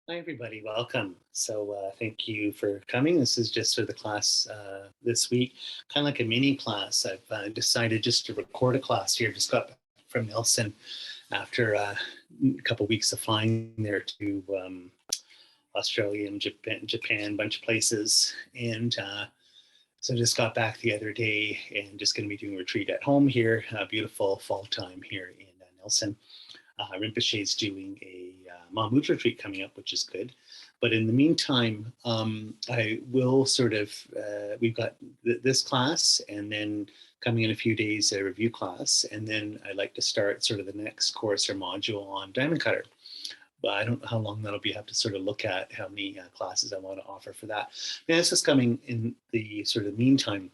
Hi, everybody. Welcome. Thank you for coming. This is just for the class this week, kind of like a mini class. I've decided just to record a class here. Just got back from Nelson after a couple of weeks of flying there to Australia and Japan, a bunch of places. And just got back the other day and just going to be doing a retreat at home here. Beautiful fall time here in Nelson. Rinpoche is doing a Mahmud retreat coming up, which is good. But in the meantime, I will we've got this class, and then coming in a few days, a review class. And then I'd like to start sort of the next course or module on diamond cutter. But I don't know how long that'll be. I have to sort of look at how many classes I want to offer for that. And this is coming in the sort of meantime.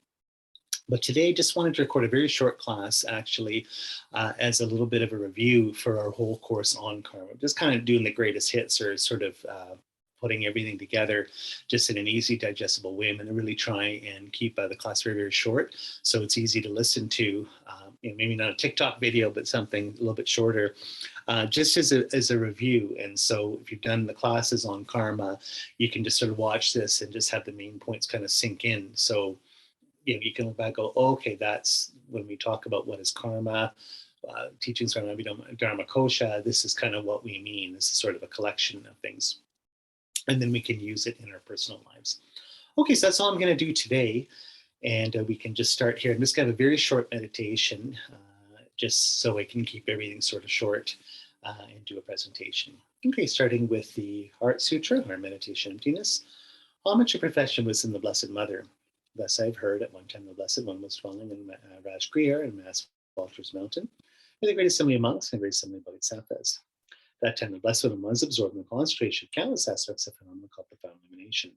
But today, just wanted to record a very short class, actually, as a little bit of a review for our whole course on karma. Just kind of doing the greatest hits, or sort of putting everything together just in an easy, digestible way. I'm going to really try and keep the class very, very short, so it's easy to listen to. Maybe not a TikTok video, but something a little bit shorter, just as a review. And so if you've done the classes on karma, you can just sort of watch this and just have the main points kind of sink in. So you can look back and go, oh, okay, that's when we talk about what is karma, teachings from Dharma Kosha, this is kind of what we mean. This is sort of a collection of things. And then we can use it in our personal lives. Okay, so that's all I'm going to do today. And we can just start here. I'm just going to have a very short meditation, just so I can keep everything sort of short and do a presentation. Okay, starting with the Heart Sutra, our meditation emptiness. Homage to perfection was in the Blessed Mother. Thus I've heard at one time the Blessed One was dwelling in Rajgriha in Mass Walter's Mountain, with the great assembly of monks and the great assembly of bodhisattvas. That time the Blessed One was absorbed in the concentration of countless aspects of phenomena called profound illumination.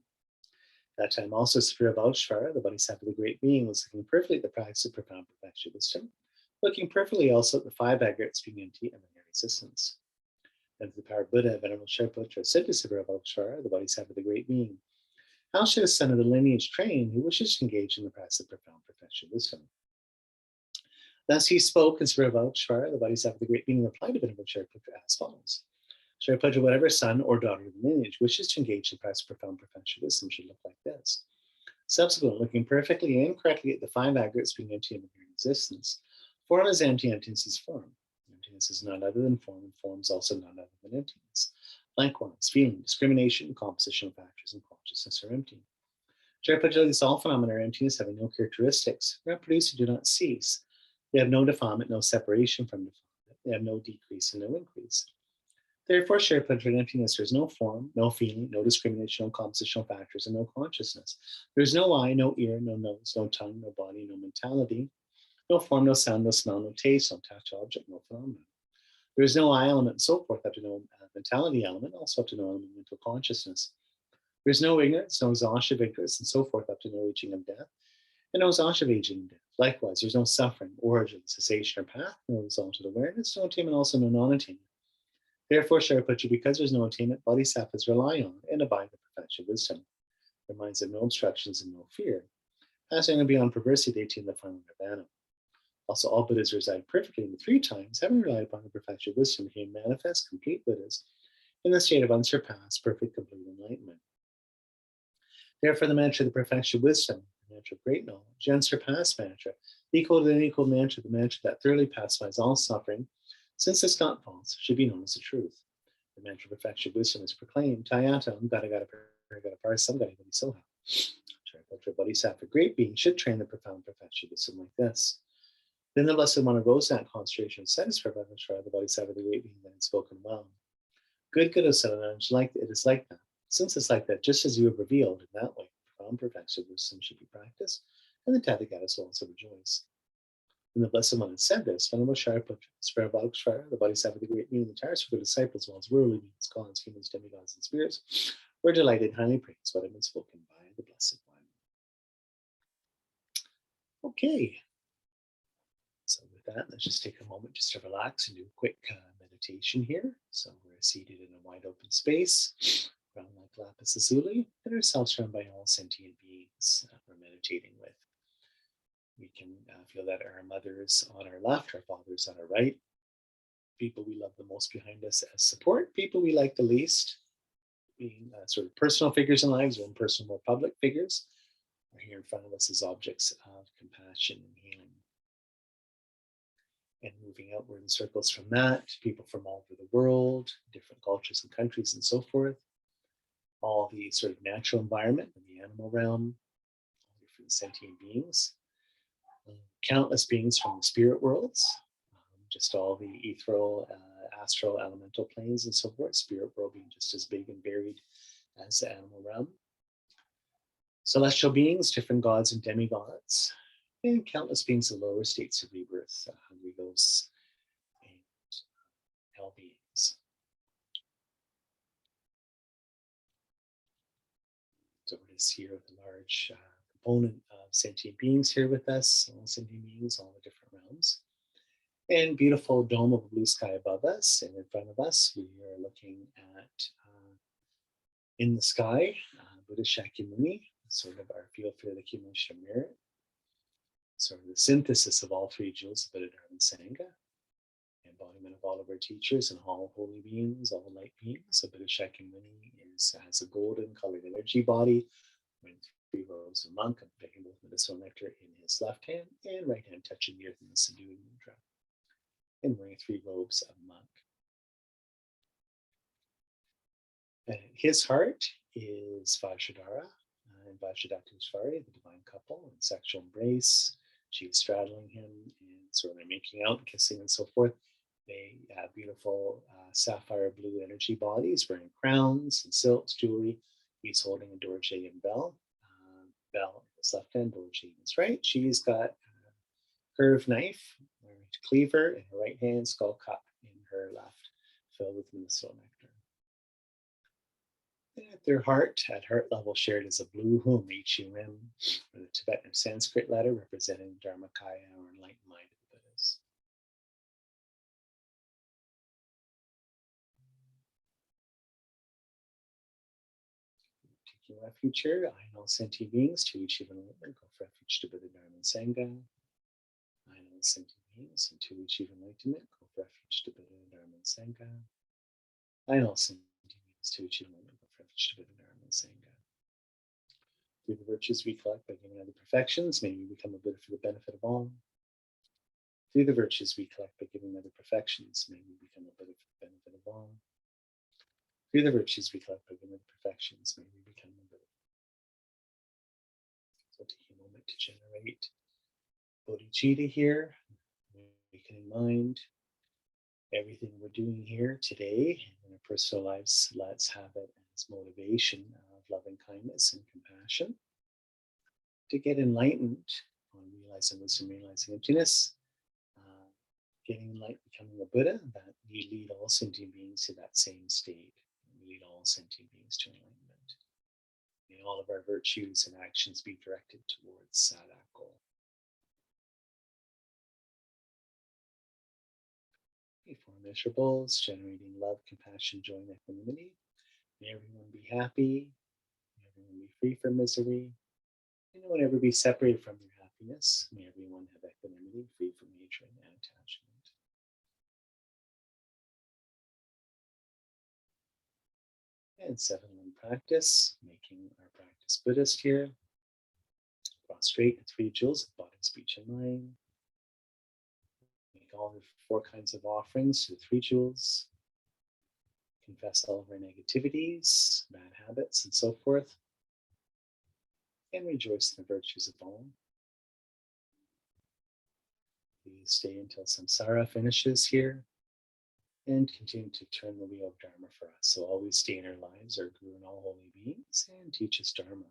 That time also Saphira Balshvara, the bodhisattva of the great being, was looking perfectly at the practice of profound perfection wisdom, looking perfectly also at the five aggregates being empty and their existence. Then the power of Buddha, Venerable Shariputra, said to Saphira Balshvara, the bodhisattva of the great being, how should a son of the lineage train who wishes to engage in the practice of profound perfection wisdom? Thus he spoke, and Srivaukshvara, the bodhisattva of the great being, replied to Venerable Shariputra as follows. Shariputra, whatever son or daughter of the lineage wishes to engage in the practice of profound perfection wisdom should look like this. Subsequently, looking perfectly and correctly at the five aggregates being empty and in existence, form is empty, emptiness is form. Emptiness is none other than form, and form is also none other than emptiness. Likewise, feeling, discrimination, compositional factors, and consciousness are empty. Shariputra, these all phenomena are emptiness, having no characteristics. They are produced and do not cease. They have no defilement, no separation from defilement. They have no decrease and no increase. Therefore, Shariputra, in emptiness, there is no form, no feeling, no discrimination, no compositional factors, and no consciousness. There is no eye, no ear, no nose, no tongue, no body, no mentality, no form, no sound, no smell, no taste, no tactile object, no phenomenon. There is no I element and so forth up to no mentality element, also up to no element of mental consciousness. There is no ignorance, no exhaustion of ignorance, and so forth up to no reaching of death, and no exhaustion of aging and death. Likewise, there's no suffering, origin, cessation, or path, no result of awareness, no attainment, also no non-attainment. Therefore, Shariputra, because there's no attainment, bodhisattvas rely on and abide the perfection of wisdom. Their minds have no obstructions and no fear. Passing on beyond perversity, they attain the final nirvana. Also, all Buddhas reside perfectly in the three times, having relied upon the perfection of wisdom, became manifest, complete Buddhas in the state of unsurpassed, perfect, complete enlightenment. Therefore, the mantra of the perfection of wisdom, the mantra of great knowledge, the unsurpassed mantra, equal to the unequal mantra, the mantra that thoroughly pacifies all suffering, since it's not false, should be known as the truth. The mantra of perfection of wisdom is proclaimed, Tayatam, Gada Parsam, Gada Soha. Shariputra, bodhisattva, great being, should train the profound perfection of wisdom like this. Then the Blessed One arose that concentration, satisfied by the bodhisattva of the great being, that had spoken well. Good, O Saranaj, it is like that. Since it's like that, just as you have revealed, in that way, profound perfection of wisdom should be practiced, and the Tathagatas will also rejoice. When the Blessed One had said this, Venerable Shariputra, Sparavaksvara, the bodhisattva of the great being, the entire circle of disciples, as well as worldly beings, gods, humans, demigods, and spirits, were delighted and highly praised what had been spoken by the Blessed One. Okay. So with that, let's just take a moment just to relax and do a quick meditation here. So we're seated in a wide open space, around like lapis lazuli, and ourselves surrounded by all sentient beings we're meditating with. We can feel that our mothers on our left, our fathers on our right, people we love the most behind us as support, people we like the least, being sort of personal figures in lives or impersonal or public figures, are here in front of us as objects of compassion and healing. And moving outward in circles from that, people from all over the world, different cultures and countries and so forth, all the sort of natural environment and the animal realm, all different sentient beings, countless beings from the spirit worlds, just all the ethereal, astral, elemental planes and so forth, spirit world being just as big and varied as the animal realm. Celestial beings, different gods and demigods, and countless beings of lower states of rebirth, hungry ghosts and hell beings. So it is here with a large component of sentient beings here with us, all sentient beings, all the different realms. And beautiful dome of blue sky above us, and in front of us, we are looking at in the sky, Buddha Shakyamuni, sort of our field for the Kimosha merit, sort of the synthesis of all three jewels of Buddha, Dharma, and Sangha, embodiment of all of our teachers and all holy beings, all light beings. So Buddha Shakyamuni has a golden colored energy body, with 3 rows of monk, begging both medicinal nectar in his left hand and right hand touching the earth in the subduing mudra, and wearing 3 robes of monk. And his heart is Vajradhara and Vajradhara, the divine couple, in sexual embrace. She's straddling him and sort of making out, kissing, and so forth. They have beautiful sapphire blue energy bodies, wearing crowns and silks, jewelry. He's holding a dorje and bell. Bell in his left hand, dorje in his right. She's got a curved knife, cleaver in her right hand, skull cup in her left, filled with medicinal nectar. At their heart, at heart level, shared is a blue hum, HUM, or the Tibetan Sanskrit letter representing Dharmakaya, or enlightened mind of the Buddhas. Taking refuge here, I and all sentient beings to each enlightenment, go for refuge to Buddha, Dharma, and Sangha. I and all sentient beings and to each enlightenment, go for refuge to Buddha, Dharma, and Sangha. I and all sentient beings to each enlightenment, go for refuge to Buddha, Dharma, and Sangha. Through the virtues we collect by giving other perfections, may we become a Buddha for the benefit of all. Through the virtues we collect by giving other perfections, may we become a Buddha for the benefit of all. Through the virtues we collect by giving other perfections, may we become a Buddha. So take a moment to generate bodhicitta here, awakening mind. Everything we're doing here today in our personal lives, let's have it as motivation of loving kindness and compassion to get enlightened on realizing wisdom, realizing emptiness, getting enlightened, becoming a Buddha, that we lead all sentient beings to that same state. We lead all sentient beings to enlightenment. May all of our virtues and actions be directed towards that goal. For measurables, generating love, compassion, joy, and equanimity. May everyone be happy. May everyone be free from misery. May no one ever be separated from their happiness. May everyone have equanimity, free from hatred and attachment. And 7-1 practice, making our practice Buddhist here. Prostrate the 3 jewels of body, speech, and mind. Make all the 4 kinds of offerings to the 3 jewels. Confess all of our negativities, bad habits, and so forth. And rejoice in the virtues of all. Please stay until samsara finishes here. And continue to turn the wheel of Dharma for us. So always stay in our lives, our Guru and all holy beings, and teach us Dharma.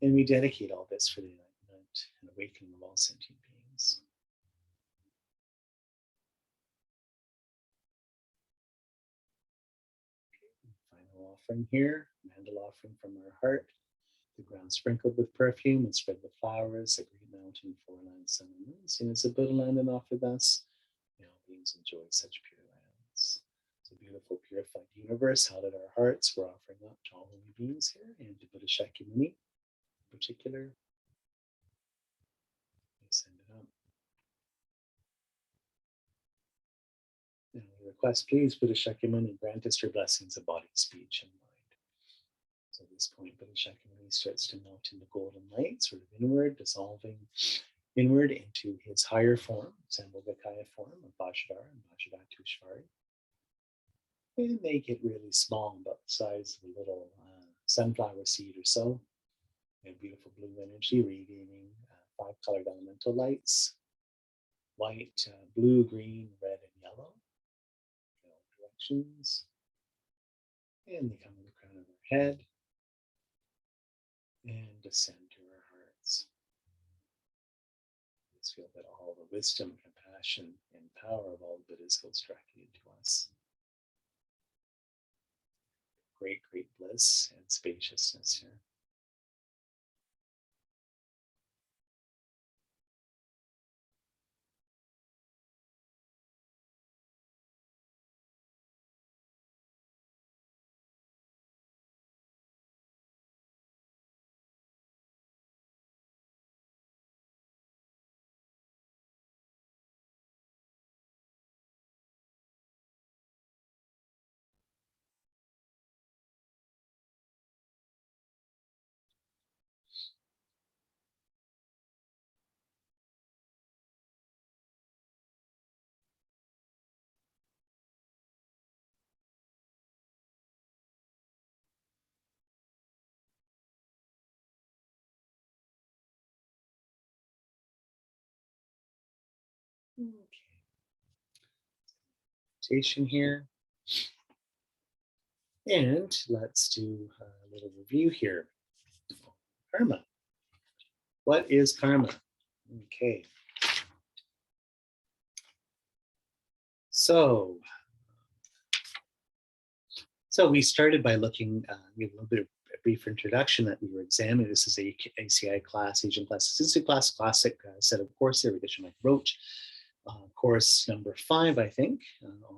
And we dedicate all this for the enlightenment and awakening of all sentient beings. Final offering here, mandala offering from our heart. The ground sprinkled with perfume and spread with flowers, a great mountain, 4 lands, sun and moon, seen as a Buddha land and offer thus. May all beings enjoy such pure lands. It's a beautiful, purified universe held at our hearts. We're offering up to all holy beings here and to Buddha Shakyamuni in particular. We send it up. And we request, please, Buddha Shakyamuni, grant us your blessings of body, speech, and mind. So at this point, Buddha Shakyamuni starts to melt into golden light, sort of inward, dissolving inward into his higher form, Sambhogakaya form of Vajradhara and Vajradhatushvari. And make it really small, about the size of a little sunflower seed or so. And beautiful blue energy radiating 5 colored elemental lights: white, blue, green, red, and yellow in all directions. And they come to the crown of our head and descend to our hearts. Let's feel that all the wisdom, compassion, and power of all Buddhas goes directly into us. Great, great bliss and spaciousness here. Okay. Meditation here. And let's do a little review here. Karma. What is karma? Okay. So we started by looking, give a little bit of a brief introduction that we were examining. This is a ACI class, Asian Plasticity class, classic set of course here, edition Mike Roach. Course number 5, I think,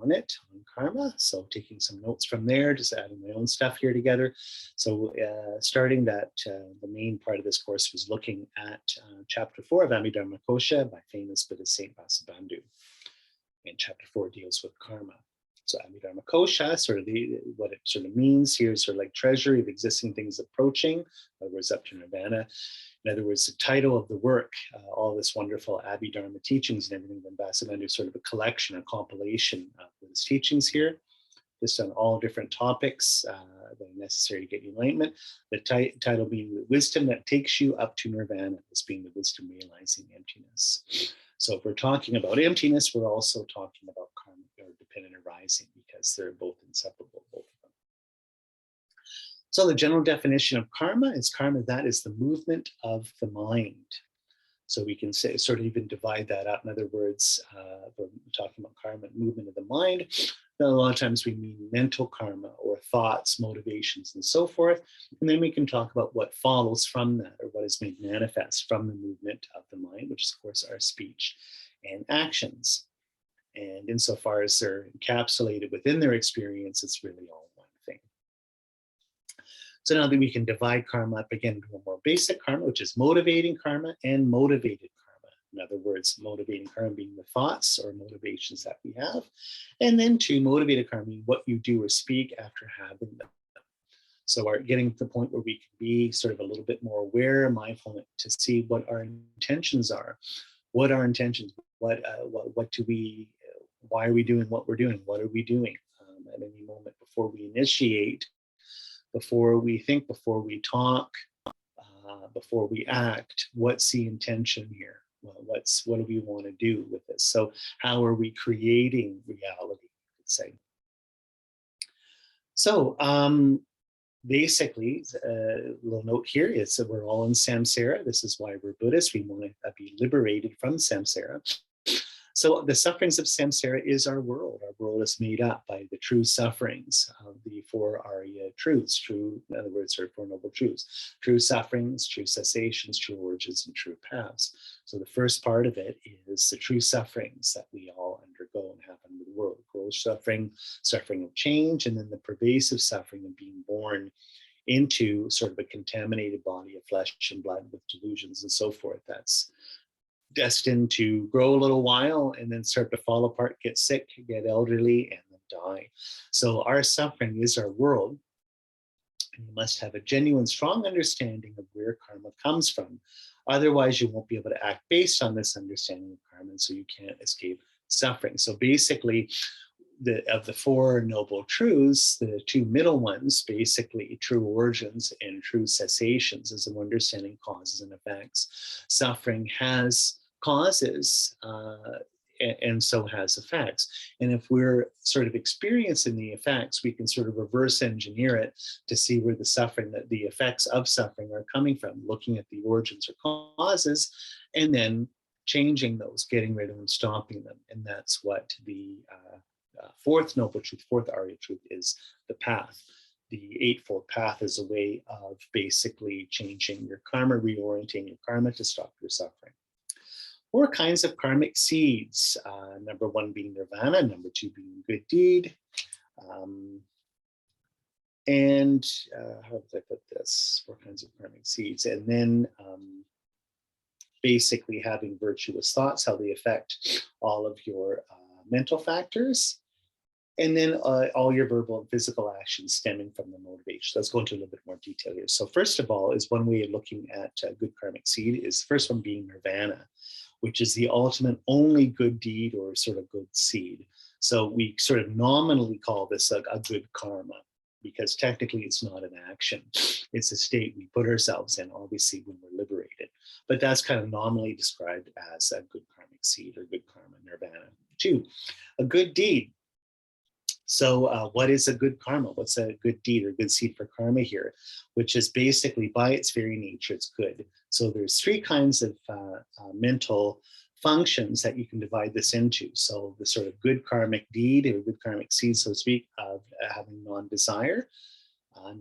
on it, on karma. So taking some notes from there, just adding my own stuff here together. So starting that, the main part of this course was looking at chapter 4 of Abhidharma Kosha by famous Buddhist Saint Vasubandhu. And chapter 4 deals with karma. So Abhidharma Kosha, sort of what it sort of means here is sort of like treasury of existing things approaching, in other words, up to nirvana. In other words, the title of the work, all this wonderful Abhidharma teachings and everything from Vasubandhu is sort of a collection, a compilation of his teachings here, just on all different topics that are necessary to get enlightenment. The title being the wisdom that takes you up to nirvana, this being the wisdom realizing emptiness. So if we're talking about emptiness, we're also talking about karma or dependent arising, because they're both inseparable, both of them. So the general definition of karma is that is the movement of the mind. So we can say, sort of even divide that up. In other words, we're talking about karma, movement of the mind. Now, a lot of times we mean mental karma or thoughts, motivations, and so forth. And then we can talk about what follows from that, or what is made manifest from the movement of the mind, which is, of course, our speech and actions. And insofar as they're encapsulated within their experience, it's really all one thing. So now that we can divide karma up again into a more basic karma, which is motivating karma and motivated karma. In other words, motivating karma being the thoughts or motivations that we have. And then to motivated karma, what you do or speak after having them. So we're getting to the point where we can be sort of a little bit more aware, mindful, to see what our intentions are. What are intentions? What do we, why are we doing what we're doing? What are we doing at any moment before we initiate, before we think, before we talk, before we act? What's the intention here? Well, what do we want to do with this? So how are we creating reality, you could say? So basically, a little note here is that we're all in samsara. This is why we're Buddhists. We want to be liberated from samsara. So the sufferings of samsara is our world. Our world is made up by the true sufferings of the 4 Arya truths, true, in other words, 4 noble truths, true sufferings, true cessations, true origins, and true paths. So the first part of it is the true sufferings that we all undergo and happen in the world. Gross suffering, suffering of change, and then the pervasive suffering of being born into sort of a contaminated body of flesh and blood with delusions and so forth. That's destined to grow a little while and then start to fall apart, get sick, get elderly, and then die. So our suffering is our world. And you must have a genuine, strong understanding of where karma comes from. Otherwise, you won't be able to act based on this understanding of karma, and so you can't escape suffering. So basically, of the Four Noble Truths, the two middle ones, basically true origins and true cessations, is of understanding causes and effects. Suffering has causes, and so has effects. And if we're sort of experiencing the effects, we can sort of reverse engineer it to see where the suffering, that the effects of suffering are coming from, looking at the origins or causes, and then changing those, getting rid of them, stopping them. And that's what the fourth noble truth, fourth Arya truth, is the path. The Eightfold Path is a way of basically changing your karma, reorienting your karma to stop your suffering. 4 kinds of karmic seeds. Number 1 being nirvana, number 2 being good deed. And how did I put this? 4 kinds of karmic seeds. And then basically having virtuous thoughts, how they affect all of your mental factors. And then all your verbal and physical actions stemming from the motivation. Let's go into a little bit more detail here. So first of all, is one way of looking at good karmic seed is the first one being nirvana, which is the ultimate only good deed or sort of good seed. So we sort of nominally call this a good karma, because technically it's not an action. It's a state we put ourselves in, obviously, when we're liberated. But that's kind of nominally described as a good karmic seed or good karma, nirvana. 2, a good deed. So what is a good karma? What's a good deed or good seed for karma here? Which is basically, by its very nature, it's good. So there's 3 kinds of mental functions that you can divide this into. So the sort of good karmic deed or good karmic seed, so to speak, of having non-desire.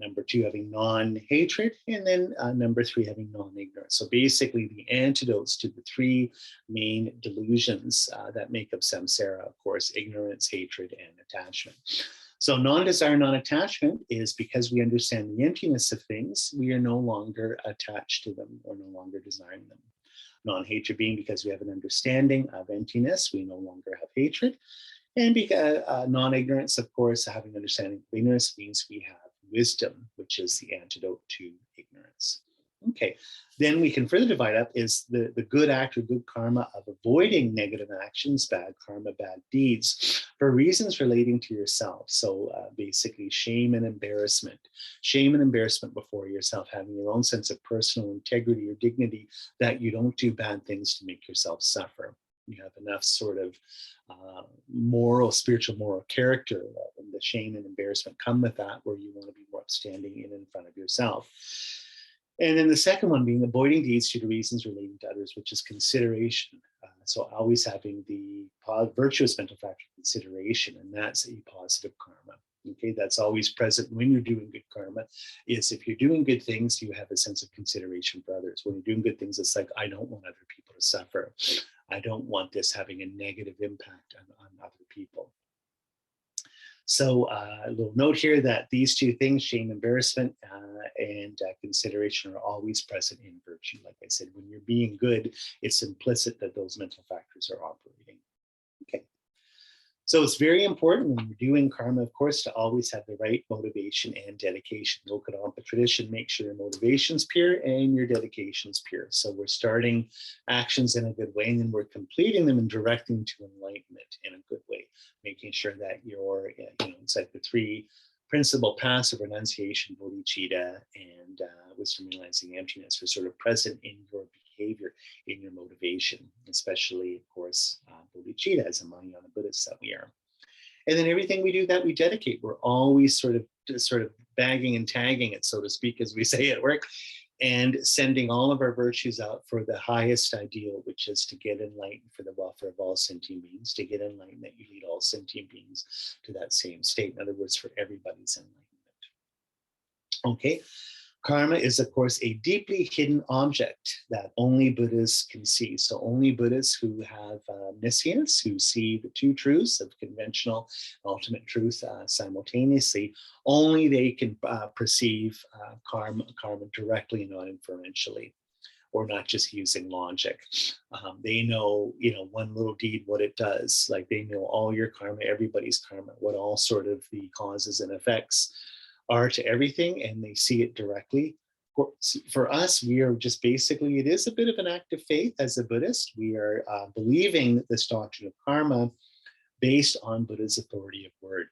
Number 2, having non-hatred, and then number 3, having non-ignorance. So basically the antidotes to the 3 main delusions that make up samsara, of course, ignorance, hatred, and attachment. So non-desire, non-attachment is because we understand the emptiness of things, we are no longer attached to them or no longer desiring them. Non-hatred being because we have an understanding of emptiness, we no longer have hatred. And because non-ignorance, of course, having understanding of ignorance means we have wisdom, which is the antidote to ignorance. Okay, then we can further divide up is the good act or good karma of avoiding negative actions, bad karma, bad deeds, for reasons relating to yourself. So basically shame and embarrassment. Shame and embarrassment before yourself, having your own sense of personal integrity or dignity that you don't do bad things to make yourself suffer. You have enough sort of spiritual moral character, and the shame and embarrassment come with that, where you want to be more upstanding in front of yourself. And then the second one being avoiding deeds due to reasons relating to others, which is consideration. So always having the virtuous mental factor consideration, and that's a positive karma. Okay, that's always present when you're doing good karma. Is if you're doing good things, you have a sense of consideration for others. When you're doing good things, it's like, I don't want other people to suffer. I don't want this having a negative impact on other people. So a little note here that these 2 things, shame, embarrassment, and consideration, are always present in virtue. Like I said, when you're being good, it's implicit that those mental factors are operating. Okay. So it's very important when you're doing karma, of course, to always have the right motivation and dedication. Lokadampa tradition makes sure your motivation's pure and your dedication's pure. So we're starting actions in a good way, and then we're completing them and directing to enlightenment in a good way, making sure that you're, it's like the 3 principal paths of renunciation, bodhicitta, and wisdom realizing emptiness, are sort of present in your behavior, in your motivation, especially, of course, bodhicitta as a Mahayana Buddhist that we are. And then everything we do that we dedicate, we're always sort of bagging and tagging it, so to speak, as we say at work, and sending all of our virtues out for the highest ideal, which is to get enlightened for the welfare of all sentient beings, to get enlightened that you lead all sentient beings to that same state. In other words, for everybody's enlightenment. Okay. Karma is, of course, a deeply hidden object that only Buddhists can see. So only Buddhists who have omniscience, who see the 2 truths of conventional ultimate truth simultaneously, only they can perceive karma directly and not inferentially. or not just using logic. They know, one little deed, what it does. Like they know all your karma, everybody's karma, what all sort of the causes and effects are to everything, and they see it directly. For us, we are just basically, it is a bit of an act of faith as a Buddhist. We are believing this doctrine of karma based on Buddha's authority of word.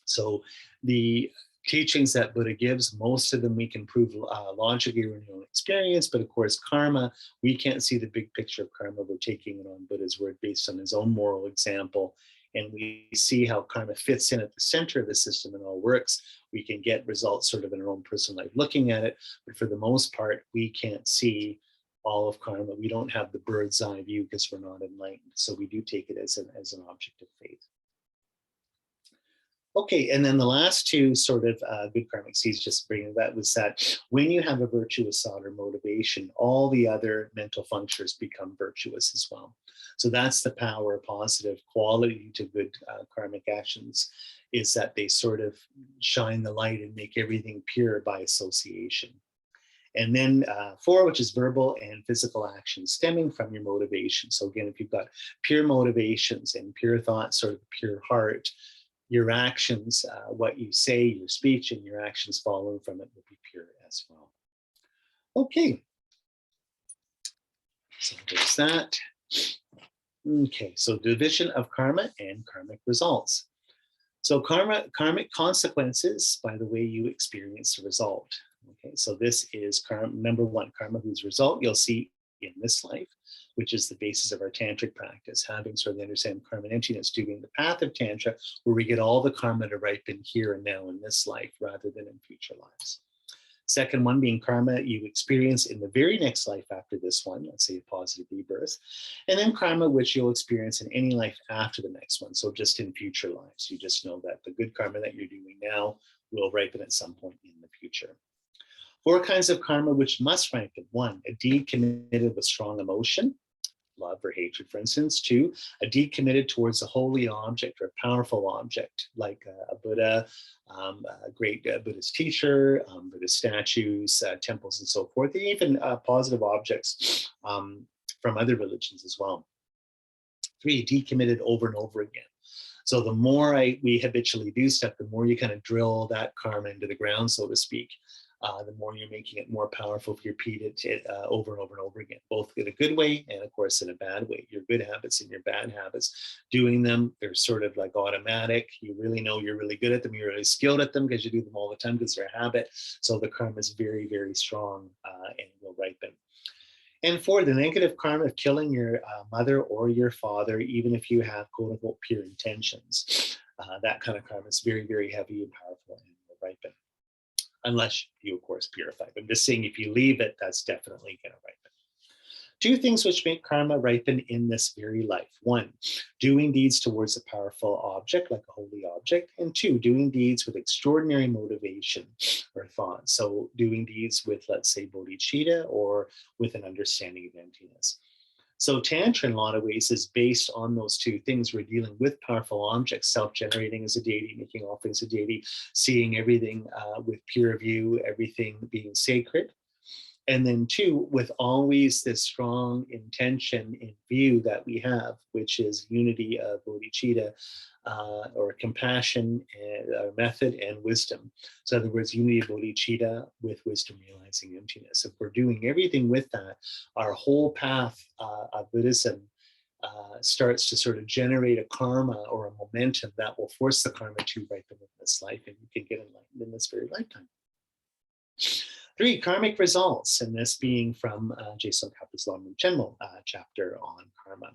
So the teachings that Buddha gives, most of them we can prove logically or in your own experience, but of course karma, we can't see the big picture of karma. We're taking it on Buddha's word based on his own moral example, and we see how karma fits in at the center of the system and all works. We can get results sort of in our own personal life looking at it, but for the most part, we can't see all of karma. We don't have the bird's eye view because we're not enlightened. So we do take it as an object of faith. Okay, and then the last two sort of good karmic seeds, just bringing that, was that when you have a virtuous thought or motivation, all the other mental functions become virtuous as well. So that's the power, positive quality to good karmic actions, is that they sort of shine the light and make everything pure by association. And then 4, which is verbal and physical actions stemming from your motivation. So again, if you've got pure motivations and pure thoughts, sort of pure heart, your actions, what you say, your speech and your actions following from it will be pure as well. Okay. So there's that. Okay, so division of karma and karmic results. So karmic consequences by the way you experience the result. Okay, so this is karma, number 1, karma whose result you'll see in this life, which is the basis of our tantric practice, having sort of the understanding of karma and emptiness, doing the path of tantra, where we get all the karma to ripen here and now in this life rather than in future lives. Second one being karma you experience in the very next life after this one, let's say a positive rebirth, and then karma which you'll experience in any life after the next one, so just in future lives. You just know that the good karma that you're doing now will ripen at some point in the future. 4 kinds of karma which must ripen. 1, a deed committed with strong emotion, love or hatred, for instance. 2, a deed committed towards a holy object or a powerful object, like a Buddha, a great Buddhist teacher, Buddhist statues, temples, and so forth, and even positive objects from other religions as well. 3, a deed committed over and over again. So the more we habitually do stuff, the more you kind of drill that karma into the ground, so to speak. The more you're making it more powerful if you repeat it over and over and over again, both in a good way and of course in a bad way. Your good habits and your bad habits, doing them, they're sort of like automatic. You really know you're really good at them. You're really skilled at them because you do them all the time because they're a habit. So the karma is very, very strong and will ripen. And 4, the negative karma of killing your mother or your father, even if you have quote unquote pure intentions. That kind of karma is very, very heavy and powerful and will ripen. Unless you, of course, purify. I'm just saying if you leave it, that's definitely going to ripen. 2 things which make karma ripen in this very life. 1, doing deeds towards a powerful object, like a holy object. And 2, doing deeds with extraordinary motivation or thought. So doing deeds with, let's say, bodhicitta or with an understanding of emptiness. So Tantra, in a lot of ways, is based on those 2 things. We're dealing with powerful objects, self-generating as a deity, making all things a deity, seeing everything with pure view, everything being sacred. And then 2, with always this strong intention in view that we have, which is unity of bodhicitta, or compassion, and method, and wisdom. So in other words, unity of bodhicitta with wisdom realizing emptiness. If we're doing everything with that, our whole path of Buddhism starts to sort of generate a karma or a momentum that will force the karma to ripen in this life, and you can get enlightened in this very lifetime. 3, karmic results, and this being from Tsongkhapa's LamRim Chenmo chapter on karma.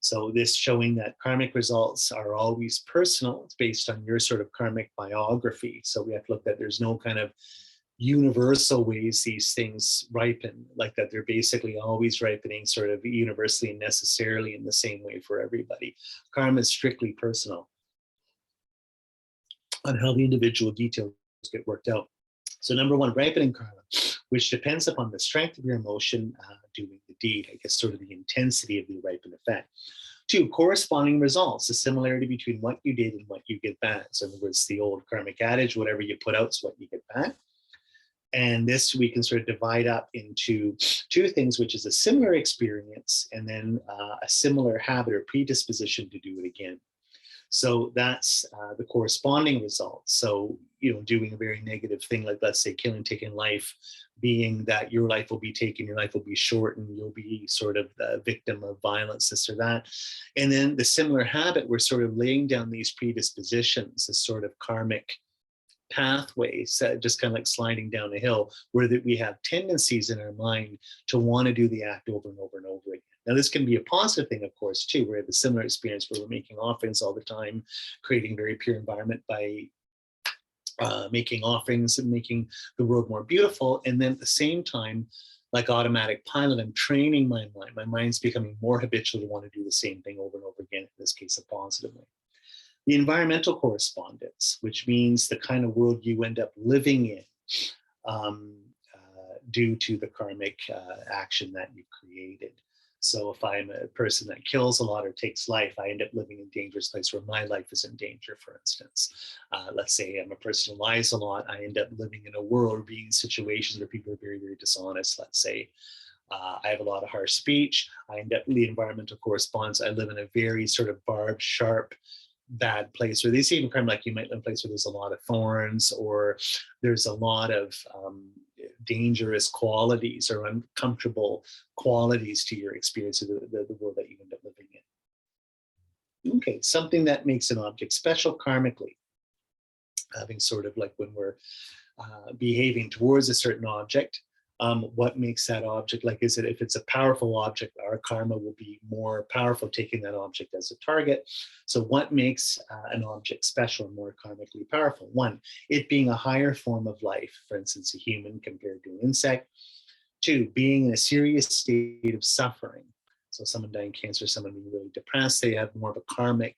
So this showing that karmic results are always personal. It's based on your sort of karmic biography. So we have to look that there's no kind of universal ways these things ripen, like that they're basically always ripening sort of universally and necessarily in the same way for everybody. Karma is strictly personal on how the individual details get worked out. So number 1, ripening karma, which depends upon the strength of your emotion doing the deed, I guess sort of the intensity of the ripen effect. 2, corresponding results, the similarity between what you did and what you get back. So in other words, the old karmic adage, whatever you put out is what you get back. And this we can sort of divide up into two things, which is a similar experience and then a similar habit or predisposition to do it again. So that's the corresponding results. So, doing a very negative thing, like let's say killing, taking life, being that your life will be taken, your life will be shortened, you'll be sort of the victim of violence, this or that. And then the similar habit, we're sort of laying down these predispositions, this sort of karmic pathways, just kind of like sliding down a hill, where that we have tendencies in our mind to want to do the act over and over and over again. Now, this can be a positive thing, of course, too. We have a similar experience where we're making offerings all the time, creating a very pure environment by making offerings and making the world more beautiful. And then at the same time, like automatic pilot, I'm training my mind. My mind's becoming more habitual to want to do the same thing over and over again, in this case, a positive way. The environmental correspondence, which means the kind of world you end up living in due to the karmic action that you've created. So if I'm a person that kills a lot or takes life, I end up living in a dangerous place where my life is in danger, for instance. Let's say I'm a person who lies a lot, I end up living in a world or being in situations where people are very, very dishonest, let's say. I have a lot of harsh speech, I end up in the environmental correspondence, I live in a very sort of barbed, sharp, bad place, or they say even kind of like you might live in a place where there's a lot of thorns or there's a lot of dangerous qualities or uncomfortable qualities to your experience of the world that you end up living in. Okay, something that makes an object special karmically, having sort of like when we're behaving towards a certain object, what makes that object, like is it, if it's a powerful object, our karma will be more powerful taking that object as a target. So what makes an object special and more karmically powerful? One, it being a higher form of life, for instance, a human compared to an insect. Two, being in a serious state of suffering. So someone dying cancer, someone being really depressed, they have more of a karmic,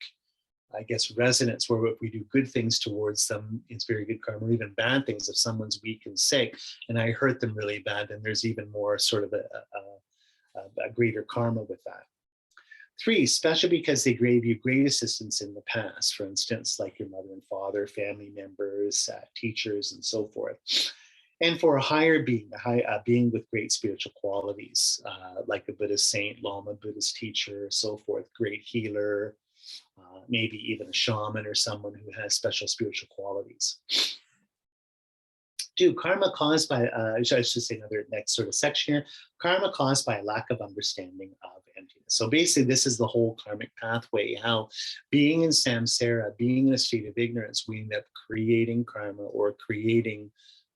I guess, resonance, where if we do good things towards them, it's very good karma, or even bad things. If someone's weak and sick and I hurt them really bad, then there's even more sort of a greater karma with that. Three, special because they gave you great assistance in the past, for instance, like your mother and father, family members, teachers, and so forth. And for a higher being, a being with great spiritual qualities, like a Buddhist saint, Lama, Buddhist teacher, so forth, great healer, maybe even a shaman or someone who has special spiritual qualities. Two, karma caused by, I should say another next sort of section here, karma caused by a lack of understanding of emptiness. So basically this is the whole karmic pathway, how being in samsara, being in a state of ignorance, we end up creating karma or creating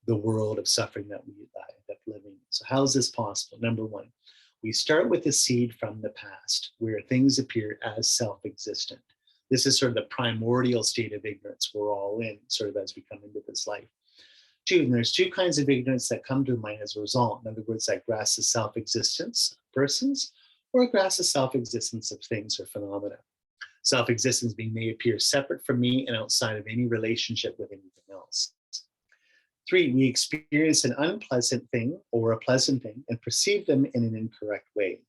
the world of suffering that we end up living in. So how is this possible? Number one, we start with a seed from the past where things appear as self-existent. This is sort of the primordial state of ignorance we're all in, sort of as we come into this life. Two, and there's two kinds of ignorance that come to mind as a result. In other words, that grasp the self-existence of persons or grasp the self-existence of things or phenomena. Self-existence being may appear separate from me and outside of any relationship with anything else. Three, we experience an unpleasant thing or a pleasant thing and perceive them in an incorrect way.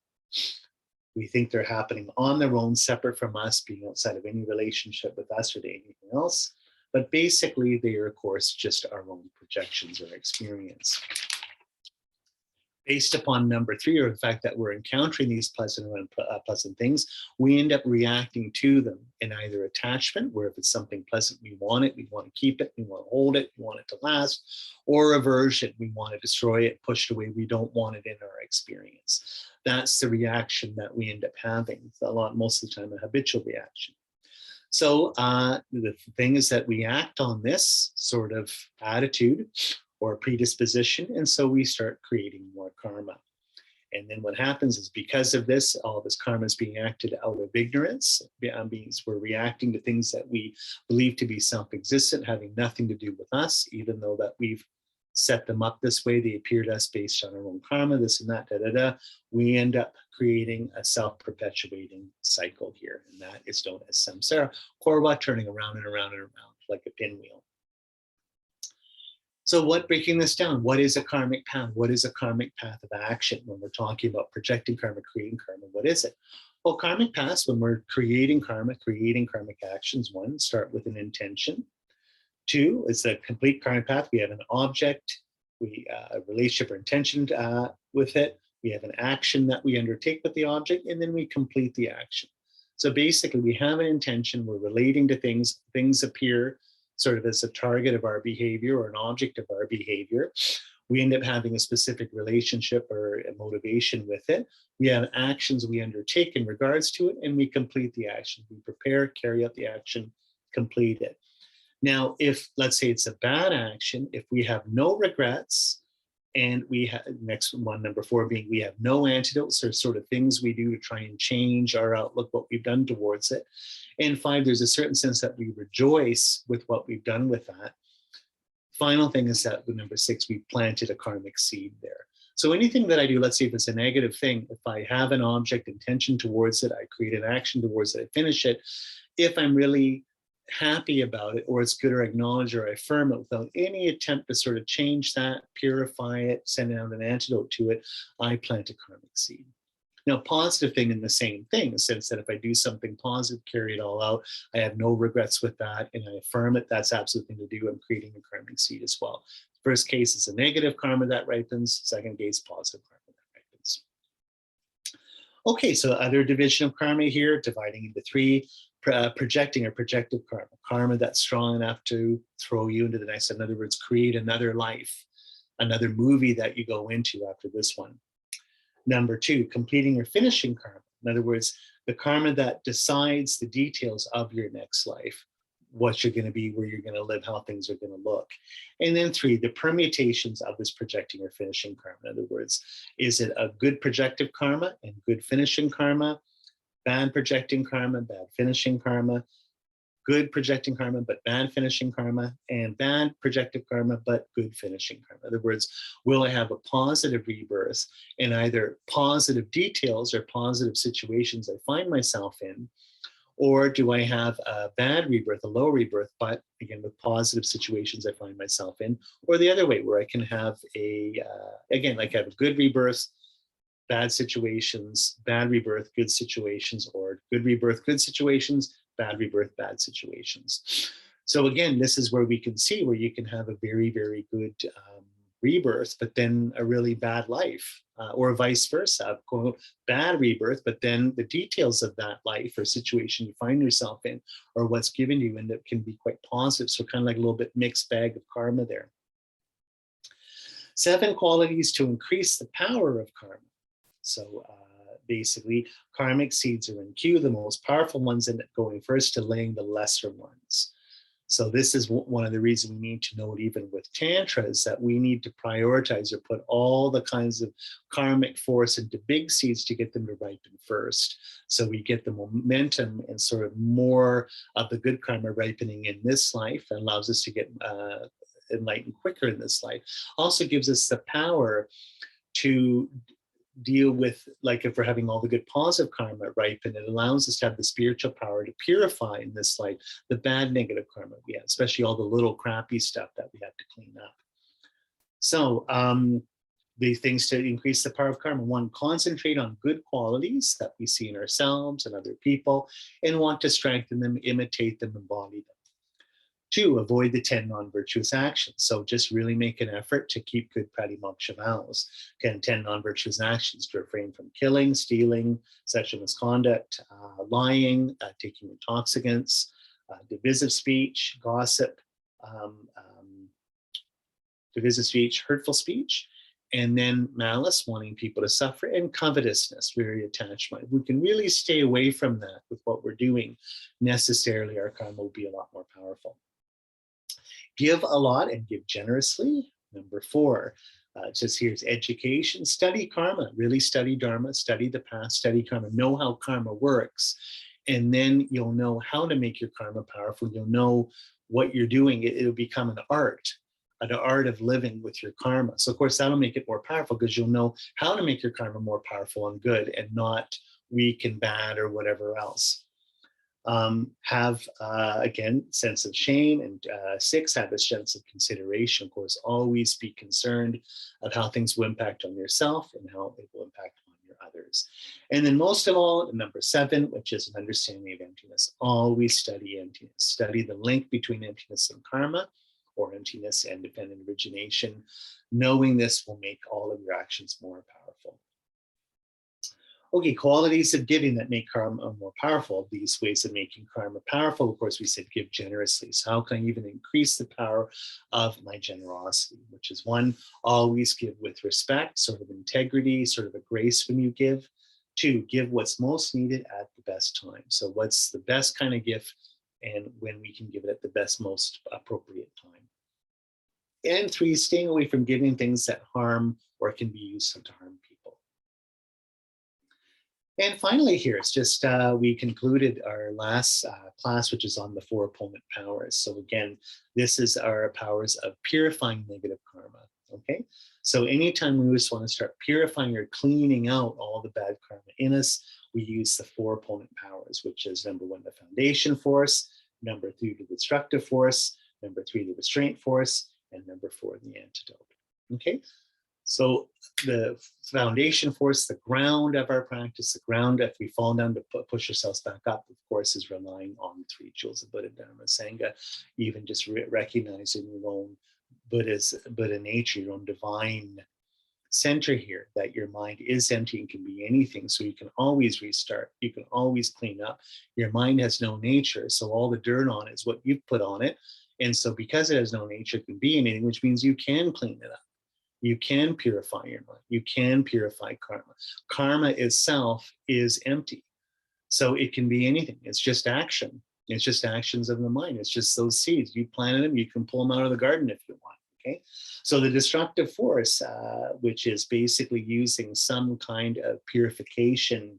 We think they're happening on their own, separate from us, being outside of any relationship with us or to anything else. But basically, they are, of course, just our own projections or experience. Based upon number three, or the fact that we're encountering these pleasant or unpleasant things, we end up reacting to them in either attachment, where if it's something pleasant, we want it, we want to keep it, we want to hold it, we want it to last, or aversion, we want to destroy it, push it away, we don't want it in our experience. That's the reaction that we end up having, most of the time a habitual reaction. So the thing is that we act on this sort of attitude or predisposition, and so we start creating more karma. And then what happens is, because of this, all this karma is being acted out of ignorance. We're reacting to things that we believe to be self-existent, having nothing to do with us, even though that we've set them up this way. They appear to us based on our own karma, this and that, We end up creating a self-perpetuating cycle here, and that is known as samsara, korwa, turning around and around and around like a pinwheel. So breaking this down, what is a karmic path? What is a karmic path of action? When we're talking about projecting karma, creating karma, what is it? Well, karmic paths, when we're creating karmic actions, one, start with an intention. Two, it's a complete karmic path. We have an object, we a relationship or intention with it. We have an action that we undertake with the object, and then we complete the action. So basically, we have an intention, we're relating to things, things appear sort of as a target of our behavior or an object of our behavior. We end up having a specific relationship or a motivation with it. We have actions we undertake in regards to it, and we complete the action. We prepare, carry out the action, complete it. Now, if let's say it's a bad action, if we have no regrets, and we have next one, number 4 being we have no antidotes or sort of things we do to try and change our outlook, what we've done towards it. And 5, there's a certain sense that we rejoice with what we've done with that. Final thing is that with number 6, we planted a karmic seed there. So anything that I do, let's say if it's a negative thing, if I have an object intention towards it, I create an action towards it, I finish it. If I'm really happy about it, or it's good, or acknowledge or affirm it without any attempt to sort of change that, purify it, send out an antidote to it, I plant a karmic seed. Now, positive thing in the same thing, in the sense that if I do something positive, carry it all out, I have no regrets with that, and I affirm it, that's absolute thing to do. I'm creating a karmic seed as well. First case is a negative karma that ripens. Second case, positive karma that ripens. Okay, so other division of karma here, dividing into 3. Projecting or projective karma, karma that's strong enough to throw you into the next. In other words, create another life, another movie that you go into after this one. Number 2, completing or finishing karma. In other words, the karma that decides the details of your next life, what you're going to be, where you're going to live, how things are going to look. And then 3, the permutations of this projecting or finishing karma. In other words, is it a good projective karma and good finishing karma? Bad projecting karma, bad finishing karma, good projecting karma, but bad finishing karma, and bad projective karma, but good finishing karma. In other words, will I have a positive rebirth in either positive details or positive situations I find myself in, or do I have a bad rebirth, a low rebirth, but again, with positive situations I find myself in, or the other way, where I can have again, like have a good rebirth, bad situations, bad rebirth, good situations, or good rebirth, good situations, bad rebirth, bad situations. So again, this is where we can see where you can have a very, very good rebirth, but then a really bad life, or vice versa, quote, bad rebirth, but then the details of that life or situation you find yourself in, or what's given you, and it can be quite positive. So kind of like a little bit mixed bag of karma there. 7 qualities to increase the power of karma. So basically, karmic seeds are in queue. The most powerful ones end up going first to laying the lesser ones. So this is one of the reasons we need to know it even with Tantra, is that we need to prioritize or put all the kinds of karmic force into big seeds to get them to ripen first. So we get the momentum and sort of more of the good karma ripening in this life, and allows us to get enlightened quicker in this life. Also gives us the power to deal with, like if we're having all the good positive karma ripen, it allows us to have the spiritual power to purify in this life the bad negative karma we have, especially all the little crappy stuff that we have to clean up. So the things to increase the power of karma: 1, concentrate on good qualities that we see in ourselves and other people, and want to strengthen them, imitate them, embody them. 2, avoid the 10 non-virtuous actions. So just really make an effort to keep good pratimoksha vows. Again, 10 non-virtuous actions: to refrain from killing, stealing, sexual misconduct, lying, taking intoxicants, divisive speech, gossip, hurtful speech, and then malice, wanting people to suffer, and covetousness, very attached mind. If we can really stay away from that with what we're doing, necessarily our karma will be a lot more powerful. Give a lot and give generously. Number 4, just here's education. Study karma, really study dharma, study the past, study karma, know how karma works. And then you'll know how to make your karma powerful. You'll know what you're doing. It'll become an art of living with your karma. So of course, that'll make it more powerful, because you'll know how to make your karma more powerful and good, and not weak and bad or whatever else. Again, sense of shame, and 6, have a sense of consideration. Of course, always be concerned of how things will impact on yourself and how it will impact on your others. And then most of all, number 7, which is an understanding of emptiness. Always study emptiness. Study the link between emptiness and karma. or emptiness and dependent origination. Knowing this will make all of your actions more powerful. Okay, qualities of giving that make karma more powerful. These ways of making karma powerful, of course, we said give generously. So how can I even increase the power of my generosity? Which is one, always give with respect, sort of integrity, sort of a grace when you give. Two, give what's most needed at the best time. So what's the best kind of gift and when we can give it at the best, most appropriate time. And three, staying away from giving things that harm or can be used to harm people. And finally here, it's just, we concluded our last class, which is on the 4 opponent powers. So again, this is our powers of purifying negative karma, okay? So anytime we just want to start purifying or cleaning out all the bad karma in us, we use the 4 opponent powers, which is number 1, the foundation force, number 2, the destructive force, number 3, the restraint force, and number 4, the antidote, okay? So the foundation force, the ground of our practice, the ground if we fall down to push ourselves back up, of course, is relying on the 3 jewels of Buddha, Dharma, Sangha, even just recognizing your own Buddha nature, your own divine center here, that your mind is empty and can be anything. So you can always restart. You can always clean up. Your mind has no nature. So all the dirt on it is what you've put on it. And so because it has no nature, it can be anything, which means you can clean it up. You can purify your mind. You can purify karma. Karma itself is empty. So it can be anything. It's just action. It's just actions of the mind. It's just those seeds. You planted them, you can pull them out of the garden if you want, okay? So the destructive force, which is basically using some kind of purification,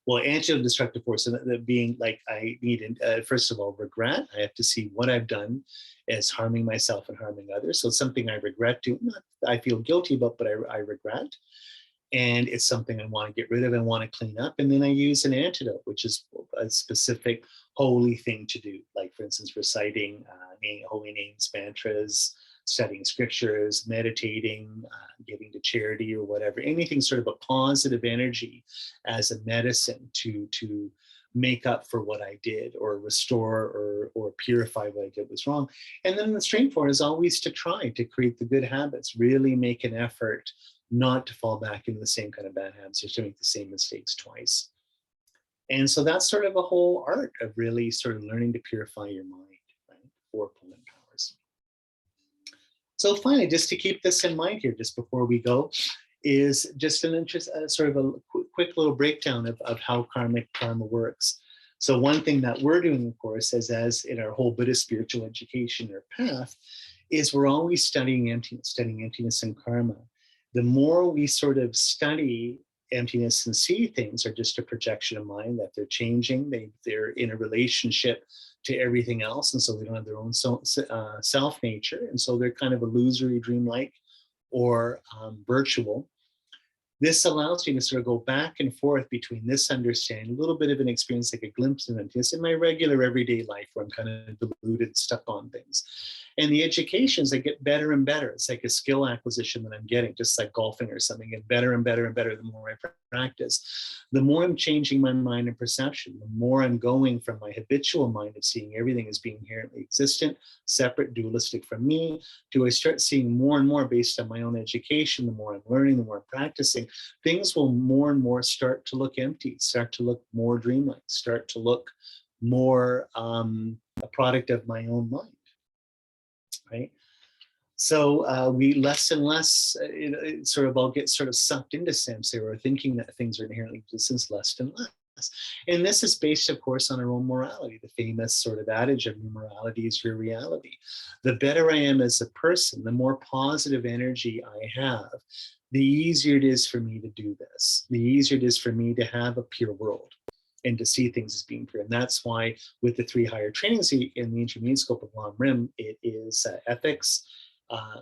well, anti-destructive force, and that being like I need, first of all, regret. I have to see what I've done as harming myself and harming others. So it's something I regret doing, not I feel guilty about, but I regret. And it's something I want to get rid of and want to clean up. And then I use an antidote, which is a specific holy thing to do. Like, for instance, reciting holy names, mantras, studying scriptures, meditating, giving to charity or whatever, anything sort of a positive energy as a medicine to make up for what I did or restore or purify what I did was wrong. And then the strength for it is always to try to create the good habits, really make an effort not to fall back into the same kind of bad habits or to make the same mistakes twice. And so that's sort of a whole art of really sort of learning to purify your mind, right? 4 opponent powers. So finally, just to keep this in mind here, just before we go, is just an interest, sort of a quick little breakdown of how karmic karma works. So one thing that we're doing, of course, as in our whole Buddhist spiritual education or path, is we're always studying emptiness and karma. The more we sort of study emptiness and see things are just a projection of mind, that they're changing, they're in a relationship to everything else, and so they don't have their own self nature, and so they're kind of illusory, dreamlike, or virtual. This allows me to sort of go back and forth between this understanding, a little bit of an experience, like a glimpse of emptiness in my regular everyday life where I'm kind of deluded, stuck on things. And the educations, they get better and better. It's like a skill acquisition that I'm getting, just like golfing or something, get better and better and better the more I practice. The more I'm changing my mind and perception, the more I'm going from my habitual mind of seeing everything as being inherently existent, separate, dualistic from me, to I start seeing more and more based on my own education. The more I'm learning, the more I'm practicing, things will more and more start to look empty, start to look more dreamlike, start to look more a product of my own mind, right? So we less and less, sort of all get sort of sucked into samsara or thinking that things are inherently existent less and less. And this is based, of course, on our own morality, the famous sort of adage of your morality is your reality. The better I am as a person, the more positive energy I have, the easier it is for me to do this, the easier it is for me to have a pure world and to see things as being pure. And that's why with the 3 higher trainings in the intermediate scope of LamRim, it is ethics,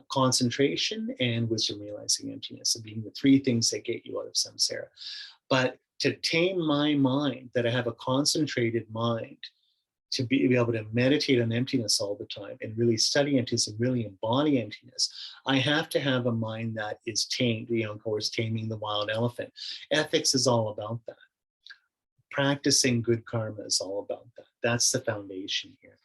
concentration, and wisdom realizing emptiness, and being the 3 things that get you out of samsara. But to tame my mind, that I have a concentrated mind, to be able to meditate on emptiness all the time and really study emptiness and really embody emptiness, I have to have a mind that is tamed, of course, taming the wild elephant. Ethics is all about that. Practicing good karma is all about that. That's the foundation here.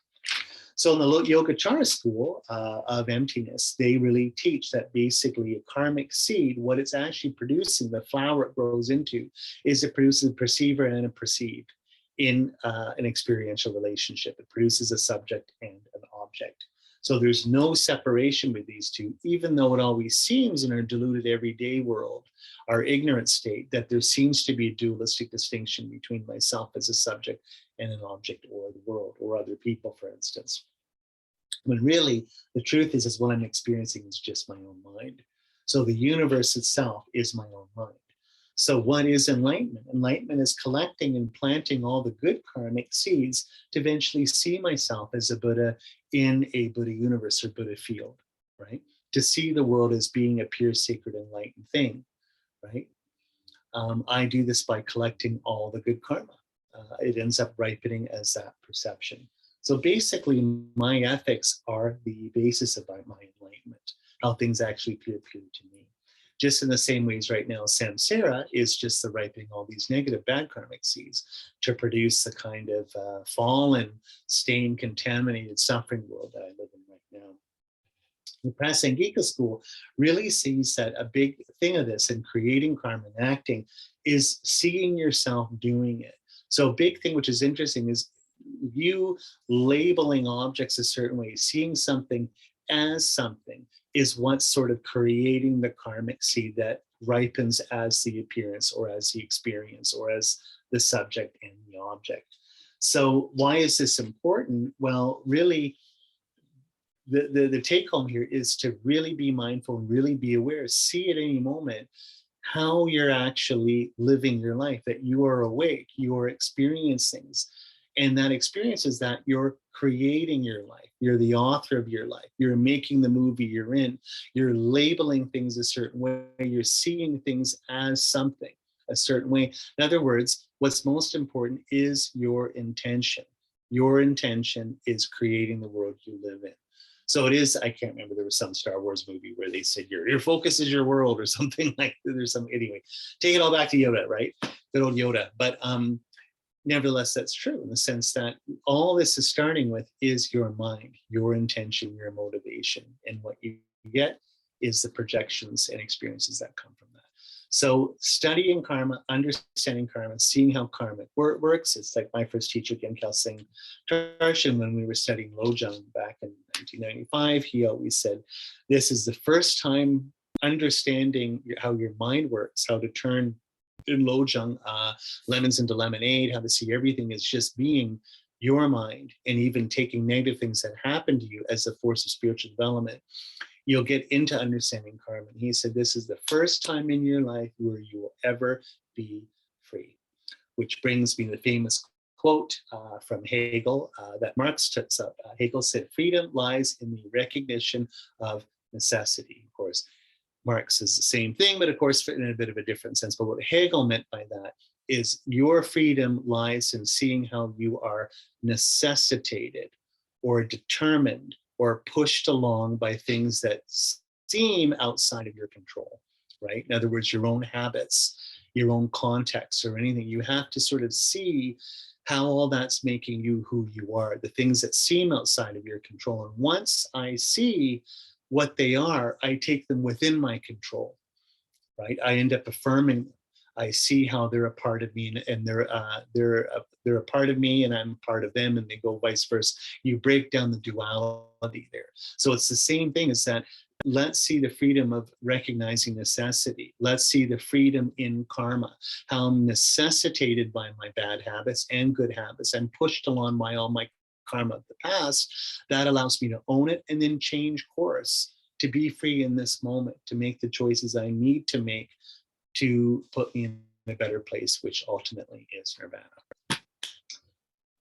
So in the Yogacara school of emptiness, they really teach that basically a karmic seed, what it's actually producing, the flower it grows into, is it produces a perceiver and a perceived in an experiential relationship. It produces a subject and an object. So there's no separation with these two, even though it always seems in our deluded everyday world, our ignorant state, that there seems to be a dualistic distinction between myself as a subject and an object, or the world, or other people, for instance. When really, the truth is what I'm experiencing is just my own mind. So the universe itself is my own mind. So what is enlightenment? Enlightenment is collecting and planting all the good karmic seeds to eventually see myself as a Buddha in a Buddha universe or Buddha field, right? To see the world as being a pure, sacred, enlightened thing, right? I do this by collecting all the good karma. It ends up ripening as that perception. So basically, my ethics are the basis of my enlightenment, how things actually appear to me. Just in the same ways right now, samsara is just the ripening all these negative, bad karmic seeds to produce the kind of fallen, stained, contaminated, suffering world that I live in right now. The Prasangika school really sees that a big thing of this in creating karma and acting is seeing yourself doing it. So a big thing which is interesting is you labeling objects a certain way, seeing something as something is what's sort of creating the karmic seed that ripens as the appearance or as the experience or as the subject and the object. So why is this important? Well, really, the take home here is to really be mindful and really be aware, see at any moment how you're actually living your life, that you are awake, you are experiencing things. And that experience is that you're creating your life. You're the author of your life. You're making the movie you're in. You're labeling things a certain way. You're seeing things as something a certain way. In other words, what's most important is your intention. Your intention is creating the world you live in. So it is, I can't remember, there was some Star Wars movie where they said your focus is your world or something like that. There's some, anyway, take it all back to Yoda, right? Good old Yoda. But nevertheless, that's true in the sense that all this is starting with is your mind, your intention, your motivation. And what you get is the projections and experiences that come from that. So studying karma, understanding karma, seeing how karma works. It's like my first teacher, Genkel Singh Tarshan, when we were studying Lojong back in 1995, he always said, this is the first time understanding how your mind works, how to turn in Lojong lemons into lemonade, how to see everything as just being your mind, and even taking negative things that happen to you as a force of spiritual development. You'll get into understanding karma. And he said, this is the first time in your life where you will ever be free. Which brings me to the famous quote from Hegel that Marx took up. Hegel said, freedom lies in the recognition of necessity. Of course, Marx is the same thing, but of course, in a bit of a different sense. But what Hegel meant by that is your freedom lies in seeing how you are necessitated or determined or pushed along by things that seem outside of your control, right? In other words, your own habits, your own context or anything. You have to sort of see how all that's making you who you are, the things that seem outside of your control. And once I see what they are, I take them within my control, right? I end up affirming them. I see how they're a part of me, and they're a part of me, and I'm a part of them, and they go vice versa. You break down the duality there. So it's the same thing as that. Let's see the freedom of recognizing necessity. Let's see the freedom in karma, how I'm necessitated by my bad habits and good habits. I'm pushed along by all my karma of the past. That allows me to own it and then change course, to be free in this moment, to make the choices I need to make to put me in a better place, which ultimately is nirvana.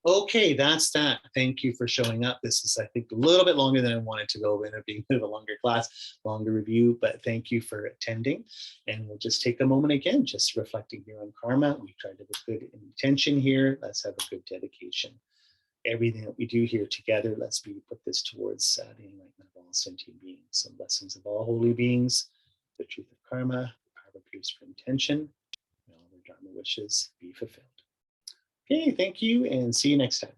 Okay, that's that. Thank you for showing up. This is, I think, a little bit longer than I wanted to go, in being a bit of a longer class, longer review, but thank you for attending. And we'll just take a moment again, just reflecting here on karma. We tried to have a good intention here. Let's have a good dedication. Everything that we do here together, let's put this towards the enlightenment of all sentient beings. So blessings of all holy beings, the truth of karma, the power of peaceful intention, and all their dharma wishes be fulfilled. Okay, thank you, and see you next time.